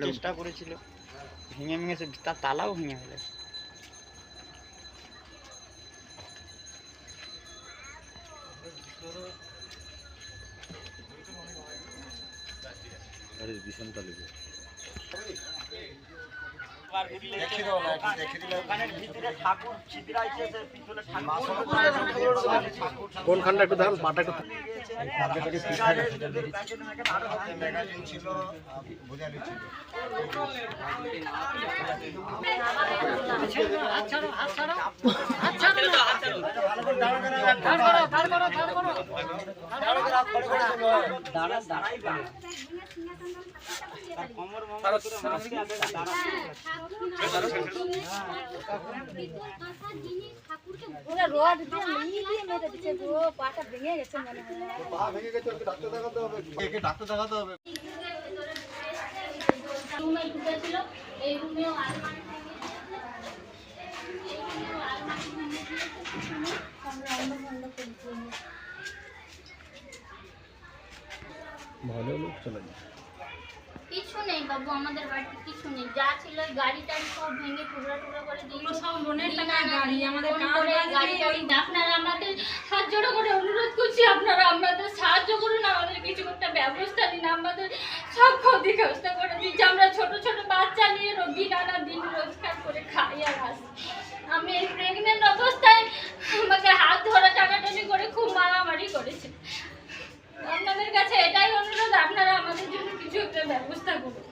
চেষ্টা করেছিল, ভেঙে ভেঙে তার তালাও ভেঙে ফেলে। কোনখানটা একটু দাম পাটা একটু রড দিয়ে মেরে দিচ্ছে, পাটা ভেঙে গেছে মনে হয়। পা ভেঙে গেছে, ডাক্তার দেখাতে হবে, ডাক্তার দেখাতে হবে। রুমে ঢুকেছিল, এই রুমেও আলমারি ভালো লোক চলে যায়। কিছু নেই বাবু, আমাদের বাড়িতে কিছু নেই, যা ছিল ওই গাড়িটা সব ভেঙে টুকরা টুকরা করে দিয়েছে। সব লোনের টাকার গাড়ি, আমাদের গাড়ি আপনারা আমাদের হাত জোড়ো করে অনুরোধ করছি, আপনারা আমাদের সাহায্য করুন, আমাদের কিছু একটা ব্যবস্থা দিন। আমাদের সব ক্ষতিগ্রস্ত করে দিচ্ছে, আমরা ছোট ছোট বাচ্চা নিয়ে দিনানা দিন রোজগার করে খাই আর আসি। আমি এই প্রেগনেন্ট অবস্থায় আমাকে হাত ধরা টানাটানি করে খুব মারামারি করেছে। আপনাদের কাছে এটাই অনুরোধ, আপনারা আমাদের জন্য কিছু একটা ব্যবস্থা করুন।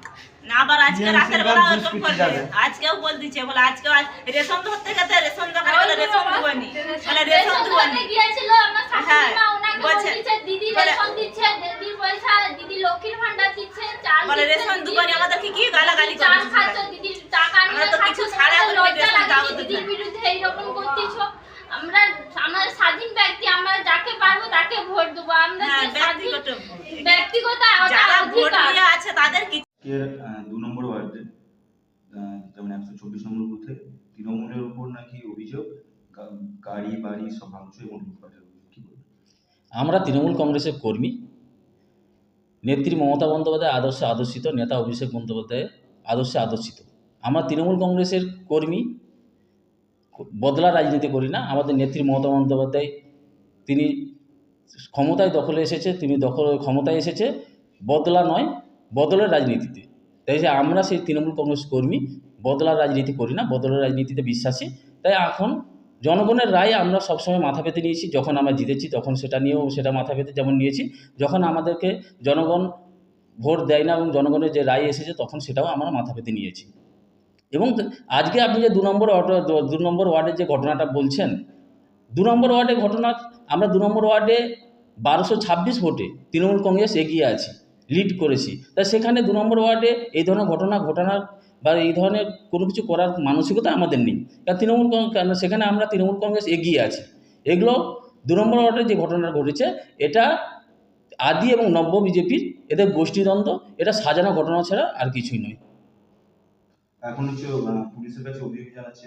না আবার আজকে রাতের বেলা ওরকম করবে, আজকেও বল দিচ্ছে, বলে আজকে রেশন ধরতে গেছে, রেশন দোকানে বলে রেশন দিবনি, বলে রেশন দিবনি গিয়েছিল আমার শাশুড়ি মা, ওনাকে বলছে দিদি রেশন দিচ্ছে, দিদির পয়সা, দিদি লক্ষ্মীর ভান্ডার দিচ্ছে, চাল বলে রেশন দিবনি। আমাদের কি গালাগালি করে, চাল খাচ্ছ দিদির টাকা নিয়ে তো কিছু ছাড়া লজ্জা লাগে, দিদির বিরুদ্ধে এইরকম করতেছো। আমরা আমাদের স্বাধীন ব্যক্তি, আমরা যাকে পারবো তাকে ভোট দেবো। আমরা ব্যক্তিগত যারা ভোট দিয়ে আছে তাদের কি 2 নম্বর ওয়ার্ডে, যেমন 124 নম্বর বুথে তৃণমূলের উপর নাকি অভিযোগ গাড়ি বাড়ি সব ভাঙচুর এবং লুটপাটের অভিযোগ, কি বলবেন? আমরা তৃণমূল কংগ্রেসের কর্মী, নেত্রী মমতা বন্দ্যোপাধ্যায় আদর্শিত নেতা অভিষেক বন্দ্যোপাধ্যায় আদর্শিত। আমরা তৃণমূল কংগ্রেসের কর্মী, বদলা রাজনীতি করি না। আমাদের নেত্রী মমতা বন্দ্যোপাধ্যায় তিনি ক্ষমতায় দখলে এসেছে, ক্ষমতায় এসেছে বদলা নয়, বদলের রাজনীতিতে। তাই যে আমরা সেই তৃণমূল কংগ্রেস কর্মী, বদলার রাজনীতি করি না, বদলের রাজনীতিতে বিশ্বাসী। তাই এখন জনগণের রায় আমরা সবসময় মাথা পেতে নিয়েছি। যখন আমরা জিতেছি তখন সেটা মাথা পেতে যেমন নিয়েছি, যখন আমাদেরকে জনগণ ভোট দেয় না এবং জনগণের যে রায় এসেছে তখন সেটাও আমরা মাথা পেতে নিয়েছি। এবং আজকে আপনি যে 2 নম্বর ওয়ার্ডের যে ঘটনাটা বলছেন, 2 নম্বর ওয়ার্ডের ঘটনা, আমরা 2 নম্বর ওয়ার্ডে 1226 ভোটে তৃণমূল কংগ্রেস এগিয়ে আছি, লিড করেছি। তাই সেখানে 2 নম্বর ওয়ার্ডে এই ধরনের ঘটনার বা এই ধরনের কোনো কিছু করার মানসিকতা আমাদের নেই, কারণ সেখানে আমরা তৃণমূল কংগ্রেস এগিয়ে আছি। এগুলো 2 নম্বর ওয়ার্ডে যে ঘটনা ঘটেছে, এটা আদি এবং নব্য বিজেপির এদের গোষ্ঠীদ্বন্দ্ব, এটা সাজানো ঘটনা ছাড়া আর কিছুই নয়। এখন পুলিশের কাছে অভিযোগ জানাচ্ছে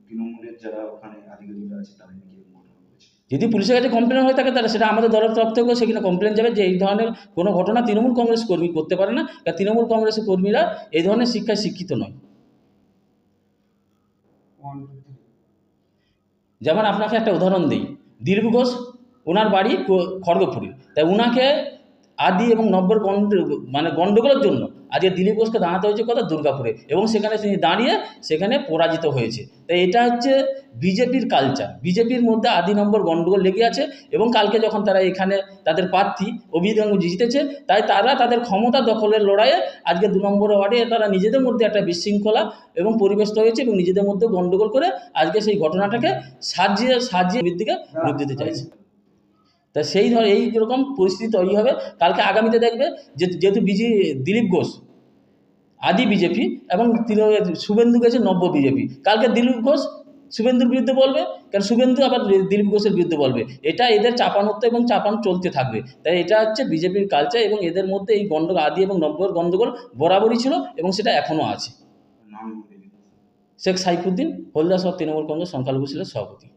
তৃণমূলের যারা ওখানে আধিকারিকরা আছে তারা নাকি ঘটনা করেছে। যদি পুলিশের কাছে কমপ্লেন হয়ে থাকে তাহলে সেটা আমাদের দলের তরফ থেকেও সেখানে কমপ্লেন যাবে যে এই ধরনের কোনো ঘটনা তৃণমূল কংগ্রেস কর্মী করতে পারে না, কারণ তৃণমূল কংগ্রেসের কর্মীরা এই ধরনের শিক্ষায় শিক্ষিত নয়। যেমন আপনাকে একটা উদাহরণ দিই, দিলীপ ঘোষ, ওনার বাড়ি খড়গপুরে, তাই ওনাকে আদি এবং নব্বর গণ্ডগোলের জন্য আজকে দিলীপ ঘোষকে দাঁড়াতে হয়েছে কথা দুর্গাপুরে, এবং সেখানে তিনি দাঁড়িয়ে সেখানে পরাজিত হয়েছে। তাই এটা হচ্ছে বিজেপির কালচার, বিজেপির মধ্যে আদি নম্বর গণ্ডগোল লেগে আছে। এবং কালকে যখন তারা এখানে তাদের প্রার্থী অভিজিৎ গাঙ্গুলি জিতেছে, তাই তারা তাদের ক্ষমতা দখলের লড়াইয়ে আজকে 2 নম্বর ওয়ার্ডে তারা নিজেদের মধ্যে একটা বিশৃঙ্খলা এবং পরিবেশ তৈরি হয়েছে এবং নিজেদের মধ্যে গণ্ডগোল করে আজকে সেই ঘটনাটাকে সাজিয়ে দিকে রূপ দিতে চাইছে। তা এই রকম পরিস্থিতি তৈরি হবে কালকে। আগামীতে দেখবে যেহেতু দিলীপ ঘোষ আদি বিজেপি এবং শুভেন্দু গেছে নব্য বিজেপি। কালকে দিলীপ ঘোষ শুভেন্দুর বিরুদ্ধে বলবে, কারণ শুভেন্দু আবার দিলীপ ঘোষের বিরুদ্ধে বলবে। এটা এদের চাপানোত্ব এবং চাপানো চলতে থাকবে। তাই এটা হচ্ছে বিজেপির কালচার এবং এদের মধ্যে এই গণ্ডগোল আদি এবং নব্যর গণ্ডগোল বরাবরই ছিল এবং সেটা এখনও আছে। নাম বলে দিন। শেখ সাইফুদ্দিন হলদাস তৃণমূল কংগ্রেস সংখ্যালঘু সেলের সভাপতি।